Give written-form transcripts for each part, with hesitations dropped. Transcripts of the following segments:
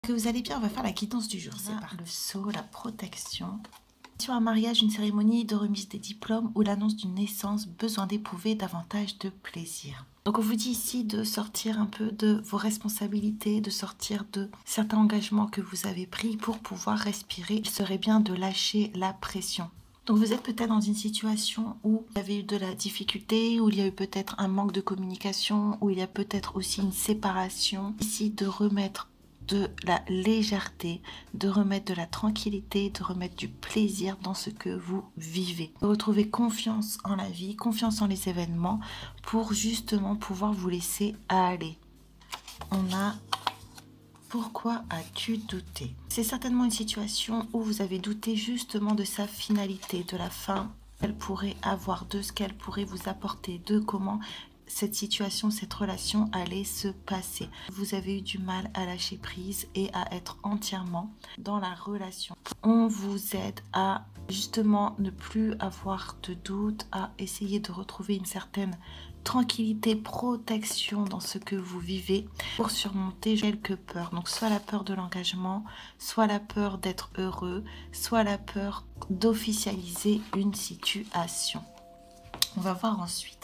Que vous allez bien, on va faire la quittance du jour. C'est par le sceau, la protection. Sur un mariage, une cérémonie de remise des diplômes ou l'annonce d'une naissance, besoin d'éprouver davantage de plaisir. Donc on vous dit ici de sortir un peu de vos responsabilités, de sortir de certains engagements que vous avez pris pour pouvoir respirer. Il serait bien de lâcher la pression. Donc vous êtes peut-être dans une situation où il y avait eu de la difficulté, où il y a eu peut-être un manque de communication, où il y a peut-être aussi une séparation. Ici de remettre de la légèreté, de remettre de la tranquillité, de remettre du plaisir dans ce que vous vivez. De retrouver confiance en la vie, confiance en les événements pour justement pouvoir vous laisser aller. On a pourquoi as-tu douté? C'est certainement une situation où vous avez douté justement de sa finalité, de la fin qu'elle pourrait avoir, de ce qu'elle pourrait vous apporter, de comment cette situation, cette relation allait se passer. Vous avez eu du mal à lâcher prise et à être entièrement dans la relation. On vous aide à justement ne plus avoir de doute, à essayer de retrouver une certaine tranquillité, protection dans ce que vous vivez pour surmonter quelques peurs. Donc soit la peur de l'engagement, soit la peur d'être heureux, soit la peur d'officialiser une situation. On va voir ensuite.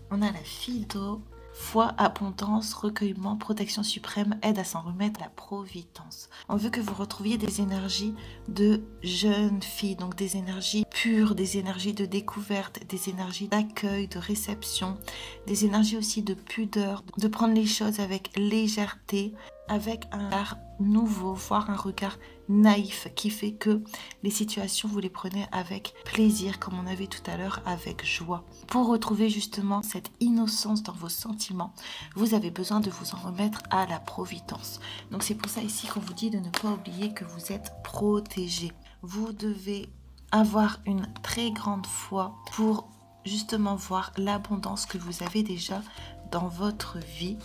On a la fille d'eau, foi, abondance, recueillement, protection suprême, aide à s'en remettre, la providence. On veut que vous retrouviez des énergies de jeune fille, donc des énergies pures, des énergies de découverte, des énergies d'accueil, de réception, des énergies aussi de pudeur, de prendre les choses avec légèreté, avec un regard nouveau, voire un regard naïf qui fait que les situations, vous les prenez avec plaisir, comme on avait tout à l'heure, avec joie. Pour retrouver justement cette innocence dans vos sentiments, vous avez besoin de vous en remettre à la providence. Donc c'est pour ça ici qu'on vous dit de ne pas oublier que vous êtes protégé. Vous devez avoir une très grande foi pour justement voir l'abondance que vous avez déjà dans votre vie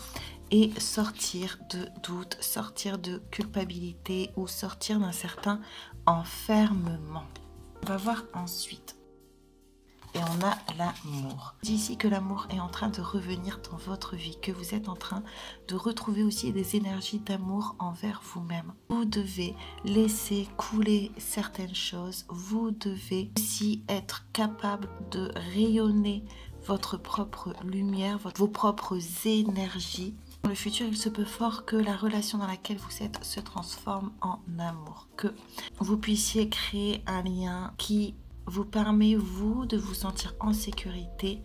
et sortir de doute, sortir de culpabilité ou sortir d'un certain enfermement. On va voir ensuite. Et on a l'amour. Je dis ici que l'amour est en train de revenir dans votre vie, que vous êtes en train de retrouver aussi des énergies d'amour envers vous-même. Vous devez laisser couler certaines choses. Vous devez aussi être capable de rayonner votre propre lumière, vos propres énergies. Dans le futur, il se peut fort que la relation dans laquelle vous êtes se transforme en amour, que vous puissiez créer un lien qui vous permet, vous, de vous sentir en sécurité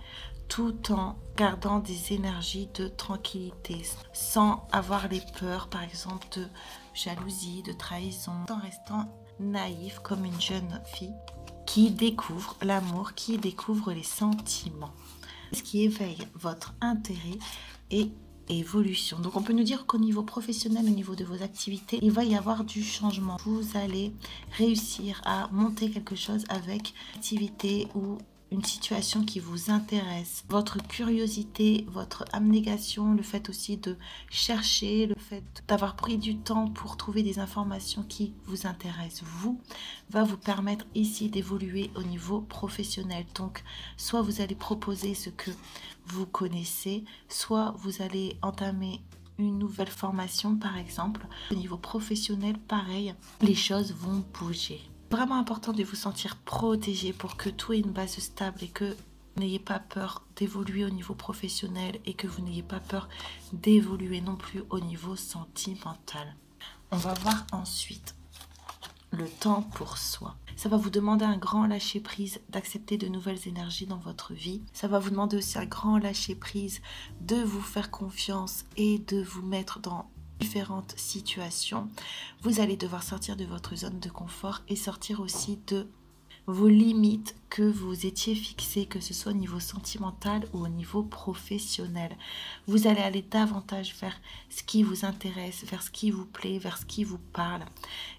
tout en gardant des énergies de tranquillité, sans avoir les peurs, par exemple, de jalousie, de trahison, en restant naïf comme une jeune fille qui découvre l'amour, qui découvre les sentiments. Ce qui éveille votre intérêt et évolution. Donc on peut nous dire qu'au niveau professionnel, au niveau de vos activités, il va y avoir du changement. Vous allez réussir à monter quelque chose avec une activité ou une situation qui vous intéresse. Votre curiosité, votre abnégation, le fait aussi de chercher, le fait d'avoir pris du temps pour trouver des informations qui vous intéressent, vous, va vous permettre ici d'évoluer au niveau professionnel. Donc, soit vous allez proposer ce que vous connaissez, soit vous allez entamer une nouvelle formation par exemple. Au niveau professionnel, pareil, les choses vont bouger. Vraiment important de vous sentir protégé pour que tout ait une base stable et que vous n'ayez pas peur d'évoluer au niveau professionnel et que vous n'ayez pas peur d'évoluer non plus au niveau sentimental. On va voir ensuite le temps pour soi. Ça va vous demander un grand lâcher prise, d'accepter de nouvelles énergies dans votre vie. Ça va vous demander aussi un grand lâcher prise, de vous faire confiance et de vous mettre dans différentes situations. Vous allez devoir sortir de votre zone de confort et sortir aussi de vos limites que vous étiez fixées, que ce soit au niveau sentimental ou au niveau professionnel. Vous allez aller davantage vers ce qui vous intéresse, vers ce qui vous plaît, vers ce qui vous parle.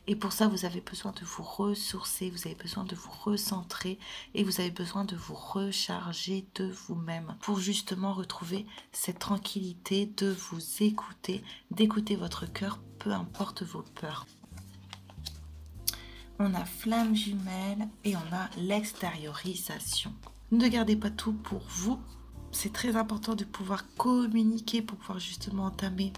Et pour ça, vous avez besoin de vous ressourcer, vous avez besoin de vous recentrer et vous avez besoin de vous recharger de vous-même pour justement retrouver cette tranquillité, de vous écouter, d'écouter votre cœur, peu importe vos peurs. On a flamme jumelle et on a l'extériorisation. Ne gardez pas tout pour vous. C'est très important de pouvoir communiquer pour pouvoir justement entamer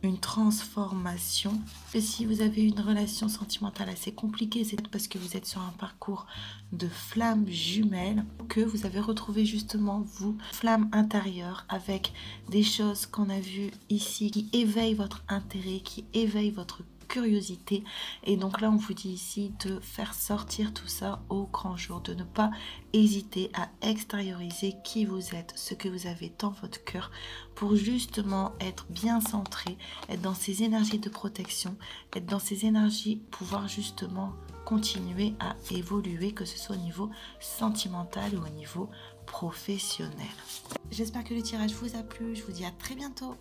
une transformation. Et si vous avez une relation sentimentale assez compliquée, c'est parce que vous êtes sur un parcours de flammes jumelles, que vous avez retrouvé justement vous, flamme intérieure, avec des choses qu'on a vues ici qui éveillent votre intérêt, qui éveillent votre curiosité. Et donc là on vous dit ici de faire sortir tout ça au grand jour, de ne pas hésiter à extérioriser qui vous êtes, ce que vous avez dans votre cœur, pour justement être bien centré, être dans ces énergies de protection, être dans ces énergies, pouvoir justement continuer à évoluer, que ce soit au niveau sentimental ou au niveau professionnel. J'espère que le tirage vous a plu, je vous dis à très bientôt.